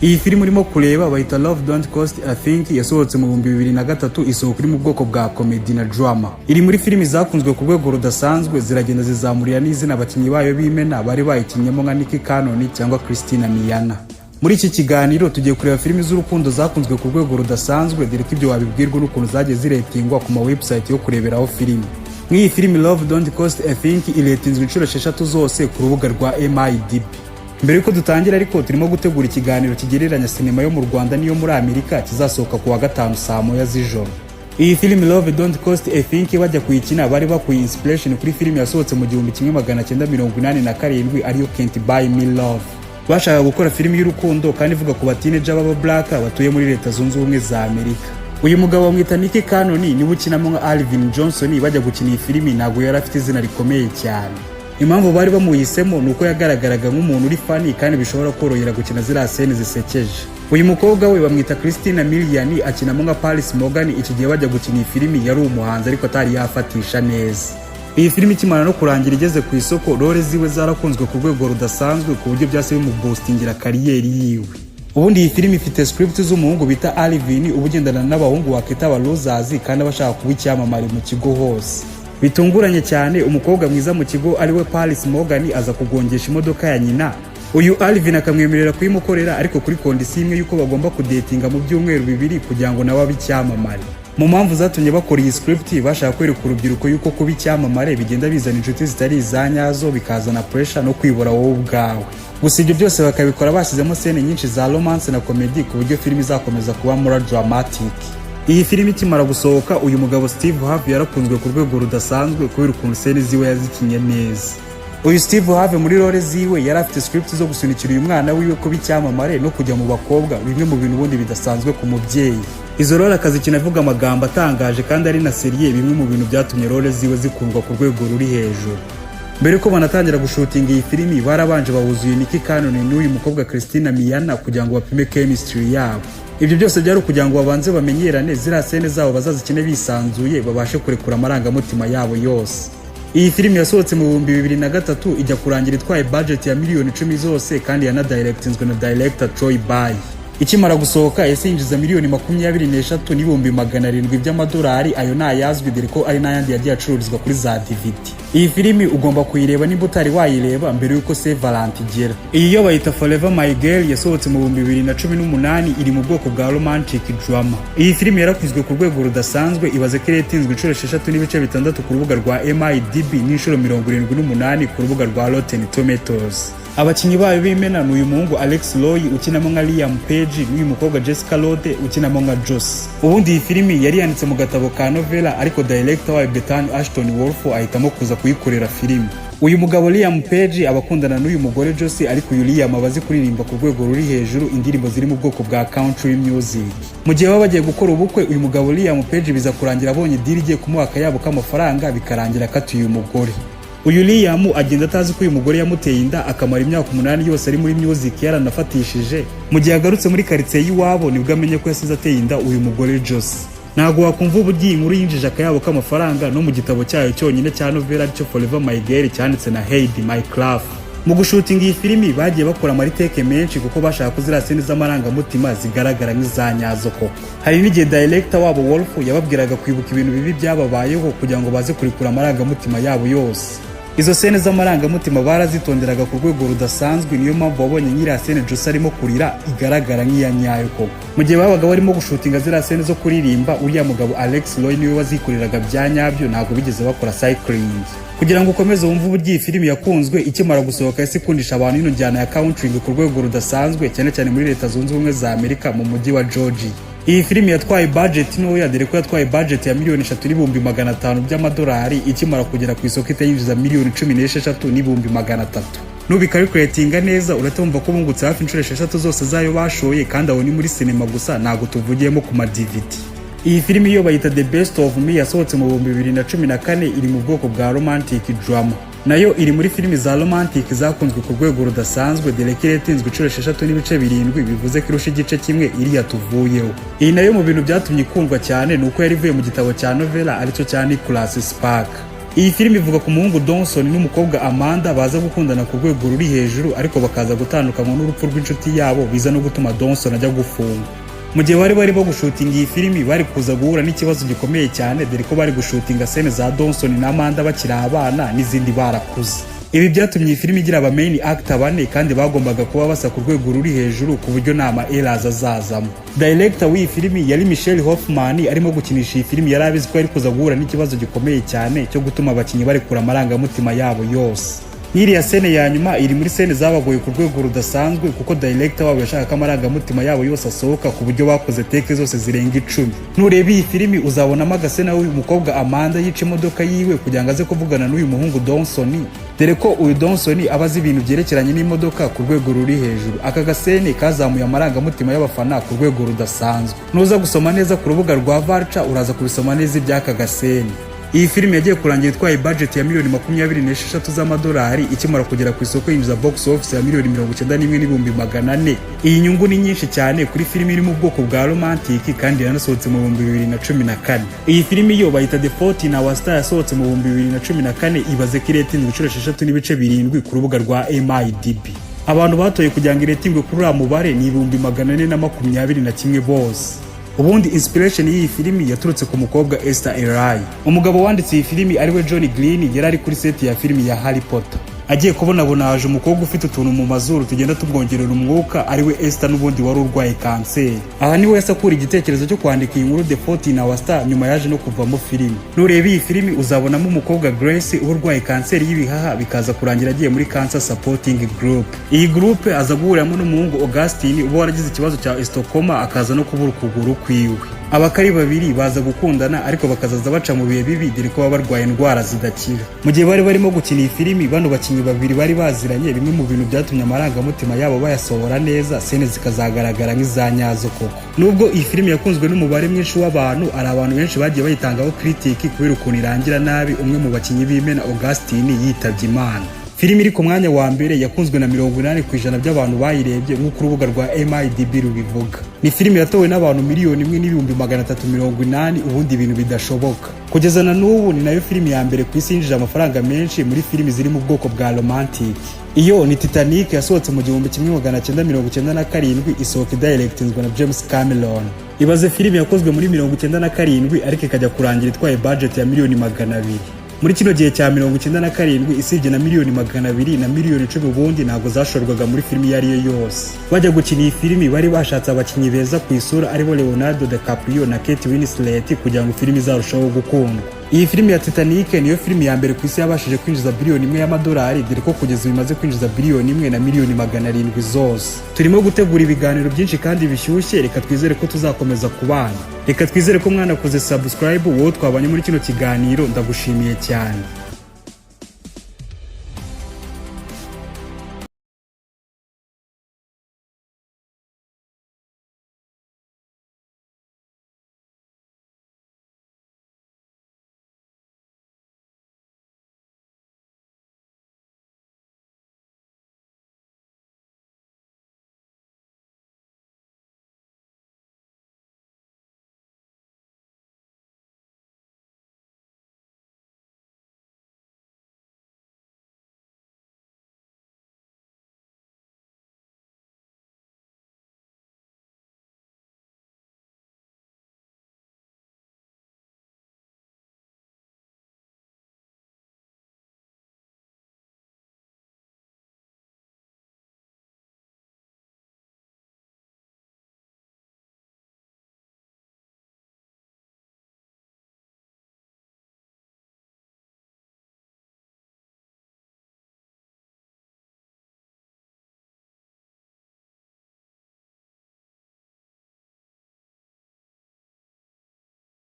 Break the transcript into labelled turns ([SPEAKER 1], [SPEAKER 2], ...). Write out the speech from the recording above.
[SPEAKER 1] Iyi filime urimo kureba bayita Love Don't Cost a Thing, yasohotse mu 2003, isohoka iri mu bwoko bwa comedy na drama. Iri muri filimi zakunzwe ku rwego rudasanzwe, ziragenda zizamurira n'izina abakinnyi bayo b'imena bari bayikinnyemo nka Nicky Cannon cyangwa Christina Milian. Muri iki kiganiro tugiye kureba filimi z'urukundo zakunzwe ku rwego rudasanzwe, dore ko ibyo wabibwirwa n'ukuntu zagiye ziretingwa ku ma website yo kureberaho filimi. Nk'iyi filimi Love Don't Cost a Thing iretinzwe inshuro 6 zose ku rubuga rwa MIDB. Mbere yuko dutangira ariko turimo gutegura ikiganiro kigereranya sinema yo mu Rwanda n'iyo muri Amerika, kizasohoka ku wa gatanu saa 9 z'ijoro. Iyi filimi Love Don't Cost a Thing bajya kuyikina bari bakuye inspiration kuri filimi yasohotse mu 1987 ariyo Can't Buy Me Love. Bashaka gukora filimi y'urukundo kandi ivuga ku bateenager b'aba black batuye muri Leta Zunze Ubumwe za Amerika. Uyu mugabo wamwita Nicky Cannon niwe ukinamo nka Alvin Johnson. Bajya gukina iyi filimi ntabwo yari afite izina rikomeye cyane. Impamvu bari bamuhisemo nuko yagaragaraga nk'umuntu uri funny kandi bishobora korohera gukina ziriya scene zisekeje. Uyu mukobwa we bamwita Christina Milian, akinamo nka Paris Morgan. Iki gihe bajya gukina iyi filimi yari umuhanzi ariko atari yafatisha neza. Iyi filimi ikimara no kurangira igeze ku isoko, role ziwe zarakunzwe ku rwego rudasanzwe ku buryo byase bimuboostingira kariyeri yiwe. Ubundi iyi filimi ifite script z'umuhungu bita Alvin ubugendana n'abahungu wakita aba losers kandi abashaka kuba icyamamare mu kigo hose. Bitunguranye cyane umukobwa mwiza mu kigo ariwe Paris Morgan aza kugongesha imodoka ya nyina. Uyu Alvin akamwemerera kuyimukorera ariko kuri kondisiyo imwe yuko bagomba kudatinga mu byumweru 2 kugira ngo nawe abicyamamare. Mu mpamvu zatumye bakora iyi script bashaka kwereka urubyiruko yuko kuba icyamamare bigenda bizana inshuti zitari izanyazo, bikazana pressure no kwibura wowe ubwawe. Gusa ibyo byose bakabikora bashyizemo scene nyinshi za romance na comedy ku buryo filimi izakomeza kuba more dramatic. Iyi filimi ikimara gusohoka, uyu mugabo Steve Harvey yarakunzwe ku rwego rudasanzwe kubera ukuntu scene ziwe yazikinye neza. Uyu Steve Harvey muri role ziwe yari afite script zo gusunikira uyu mwana wiwe kuba icyamamare no kujya mu bakobwa, bimwe mu bintu ubundi bidasanzwe ku mubyeyi. Izo role akazikina avuga amagambo atangaje kandi ari na serie, bimwe mu bintu byatumye role ziwe zikundwa ku rwego ruri hejuru. Mbere ko banatangira gushutinga iyi filimi barabanje bahuzuye Nicky Cannon n'uyu mukobwa Christina Milian kugira ngo bapime chemistry yabo. Ibyo byose byari kugira ngo babanze bamenyerane, ziriya scene zabo bazazikine bisanzuye babashe kurekura amarangamutima yabo yose. Iyi filimi yasohotse mu 2003 ijya kurangira itwaye budget ya miliyoni 10 zose kandi yanadirectinzwe na director Troy Bay. Ikimara gusohoka yasinjiza miliyoni 23 n'ibihumbi 700 by'amadolari. Ayo nayazwi dore ko ari n'ayandi yagiye acururizwa kuri za DVD. Iyi filimi ugomba kuyireba niba utari wayireba mbere yuko Saint Valentin igera. Iyi yo bayita Forever My Girl yasohotse mu 2018, iri mu bwoko bwa romantic drama. Iyi filimi yarakuzwe ku rwego rudasanzwe, ibaze ko iretinzwe inshuro 6.6 ku rubuga rwa MIDB n'inshuro 78 ku rubuga rwa Rotten Tomatoes. Abakinnyi bayo b'imena n'uyu muhungu Alex Roy ukinamo nka Liam Page n'uyu mukobwa Jessica Lode ukinamo nka Joss. Ubundi iyi filimi yari yanditse mu gatabo ka novela ariko director wa Bethany Ashton Wolf ahitamo kuza kuyikorera filimi. Uyu mugabo Liam Page abakundana n'uyu mugore Joss, ariko uyu Liam abazi kuririmba ku rwego ruri hejuru, indirimbo ziri mu bwoko bwa country music. Mu gihe baba bagiye gukora ubukwe, uyu mugabo Liam Page biza kurangira abonye deal igiye kumuha akayabo k'amafaranga, bikarangira akatuye uyu mugore. Uyu Liam agenda atazi ko uyu mugore yamuteye inda, akamara imyaka 8 yose ari muri music yaranafatishije. Mu gihe agarutse muri quartier y'iwabo nibwo amenye ko yasize ateye inda uyu mugore Joss. Ntago wakumva ubugiye inkuru yinjije akayabo k'amafaranga no mu gitabo cyayo cyonyine cya novela cyo Forever My Girl cyanditse na Heidi Mycroft. Mu gushutinga iyi filimi bagiye bakora amariteke menshi kuko bashaka kuzira scene z'amarangamutima zigaragara nk'izanyazo koko. Hari n'igihe director wabo Wolf yababwiraga kwibuka ibintu bibi byababayeho kugira ngo baze kurikura amarangamutima yabo yose. Izo scene z'amarangamutima barazitonderaga ku rwego rudasanzwe, niyo mpamvu wabonye nyira scene Joss arimo kurira igaragara nk'iya nyayo koko. Mu gihe babaga barimo gushutinga ziriya scene zo kuririmba, uriya mugabo Alex Roy niwe wazikuriraga bya nyabyo, ntabwo bigeze bakora cycling. Kugira ngo ukomeze wumve uburyo iyi filimi yakunzwe, ikimara gusohoka yahise ikundisha abantu ino njyana ya country ku rwego rudasanzwe, cyane cyane muri Leta Zunze Ubumwe za Amerika mu mujyi wa Georgia. Iyi filimi yatwaye budget ntoya, dore ko yatwaye budget ya miliyoni 3,500 by'amadolari, ikimara kugera ku isoko itayinjiza miliyoni 16,500. Nubikalculatinga neza uratumva ko bungutse hafi inshuro 6 zose zayo bashoye, kandi aho ni muri cinema gusa, ntago tuvugiyemo ku ma DVD. Iyi filimi yo bayita The Best of Me yasohotse mu 2014, iri mu bwoko bwa romantic drama. Nayo iri muri filimi za romantic zakunzwe ku rwego rudasanzwe, dore ko iretinzwe inshuro 6.7, bivuze ko irusha igice kimwe iriya tuvuyeho. Iyi nayo mu bintu byatumye ikundwa cyane nuko yari ivuye mu gitabo cya novela aricyo cya Nicholas Sparks. Iyi filimi ivuga ku muhungu Dawson n'umukobwa Amanda baza gukundana ku rwego ruri hejuru ariko bakaza gutandukanywa n'urupfu rw'inshuti yabo biza no gutuma Dawson ajya gufungwa. Mu gihe bari bo gushutinga iyi filimi bari kuza guhura n'ikibazo gikomeye cyane dore ko bari gushutinga scene za Dawson na Amanda bakiri abana n'izindi barakuze. Ibi byatumye iyi filimi igira aba main actor bane kandi bagombaga kuba basa ku rwego ruri hejuru ku buryo nta errors azazamo. Director w'iyi filimi yari Michelle Hoffman arimo gukinisha iyi filimi yari abizi ko ari kuza guhura n'ikibazo gikomeye cyane cyo gutuma abakinnyi barekura amarangamutima yabo yose. N'iriya scene ya nyuma iri muri scene zabagoye ku rwego rudasanzwe kuko director wabo yashaka ko amarangamutima yabo yose asohoka ku buryo bakoze take zose zirenga 10. Nureba iyi filimi uzabonamo agasena w'uyu mukobwa Amanda yica imodoka yiwe kugira ngo aze kuvugana n'uyu muhungu Dawson, dore ko uyu Dawson aba azi ibintu byerekeranye n'imodoka ku rwego ruri hejuru. Aka gasene kazamuye amarangamutima y'abafana ku rwego rudasanzwe. Nuza gusoma neza ku rubuga rwa Vulture uraza kubisoma neza iby'aka gasene. Iyi filimi yagiye kurangira itwaye budget ya $26 z'amadolari ikimara kugera ku isoko yinjiza box office ya $91,400. Iyi nyungu ni nyinshi cyane kuri filimi iri mu bwoko bwa romantic kandi yanasohotse mu 2014. Iyi filimi yo bayita The Fault in Our Stars yasohotse mu 2014 ibaze ko rating 6.7 ku rubuga rwa IMDb. Abantu batoye kugira ngo rating kuri uriya mubare ni 421 bose. Ubundi inspiration y'iyi filimi yaturutse ku mukobwa Esther Ely. Umugabo wanditse iyi filimi ariwe John Green yari ari kuri set ya filimi ya Harry Potter. Agiye kubona haje umukobwa ufite utuntu mu mazuru tugenda tumwongerera umwuka ariwe Esther n'ubundi wari urwaye kanseri. Aha niwe yasakura igitekerezo cyo kwandika iyi nkuru The Fault in Our Stars nyuma yaje no kuvamo filimi. Nureba iyi filimi uzabonamo umukobwa Grace urwaye kanseri y'ibihaha bikaza kurangira agiye muri Cancer Supporting Group. Iyi group aza guhuriramo n'umuhungu Augustine uba waragize ikibazo cya estokoma akaza no kubura ukuguru kwiwe. Abakari babiri baza gukundana ariko bakazaza baca mu bihe bibi dore ko baba barwaye indwara zidakira. Mu gihe bari barimo gukina iyi filimi bano bakinnyi babiri bari baziranye, bimwe mu bintu byatumye amarangamutima yabo bayasohora neza, scene zikazagaragara nk'izanyazo koko. Nubwo iyi filimi yakunzwe n'umubare mwinshi w'abantu, ari abantu benshi bagiye bayitangaho critique kubera ukuntu irangira nabi umwe mu bakinnyi b'imena Augustine yitabye Imana. Filimi iri ku mwanya wa mbere yakunzwe na 80% by'abantu bayirebye nk'uko urubuga rwa IMDb rubivuga. Ni filimi yatowe n'abantu 1,380,000 ubundi ibintu bidashoboka. Kugeza na n'ubu ni nayo filimi ya mbere ku isi yinjije amafaranga menshi muri filimi ziri mu bwoko bwa romantic. Iyo ni Titanic yasohotse mu 1997 isohoka directingwa na James Cameron. Ibaze filimi yakozwe muri 1997 ariko ikajya kurangira itwaye budget ya $200,000,000. Muri kino gihe cya 1997 isibye na $200,000,000 na $10,000,000 ubundi ntabwo zashorwaga muri filimi yari yo yose. Bajya gukina iyi filimi bari bashatse abakinnyi beza ku isura aribo Leonardo DiCaprio na Kate Winslet kugira ngo filimi zarushaho gukundwa. Iyi filimi ya Titanic niyo filimi ya mbere ku isi yabashije kwinjiza $1 billion dore ko kugeza bimaze kwinjiza $1 na $1,700,000 zose. Turimo gutegura ibiganiro byinshi kandi bishyushye, reka twizere ko tuzakomeza kubana. Reka twizere ko mwanakoze subscribe wowe twabanye muri kino kiganiro, ndagushimiye cyane.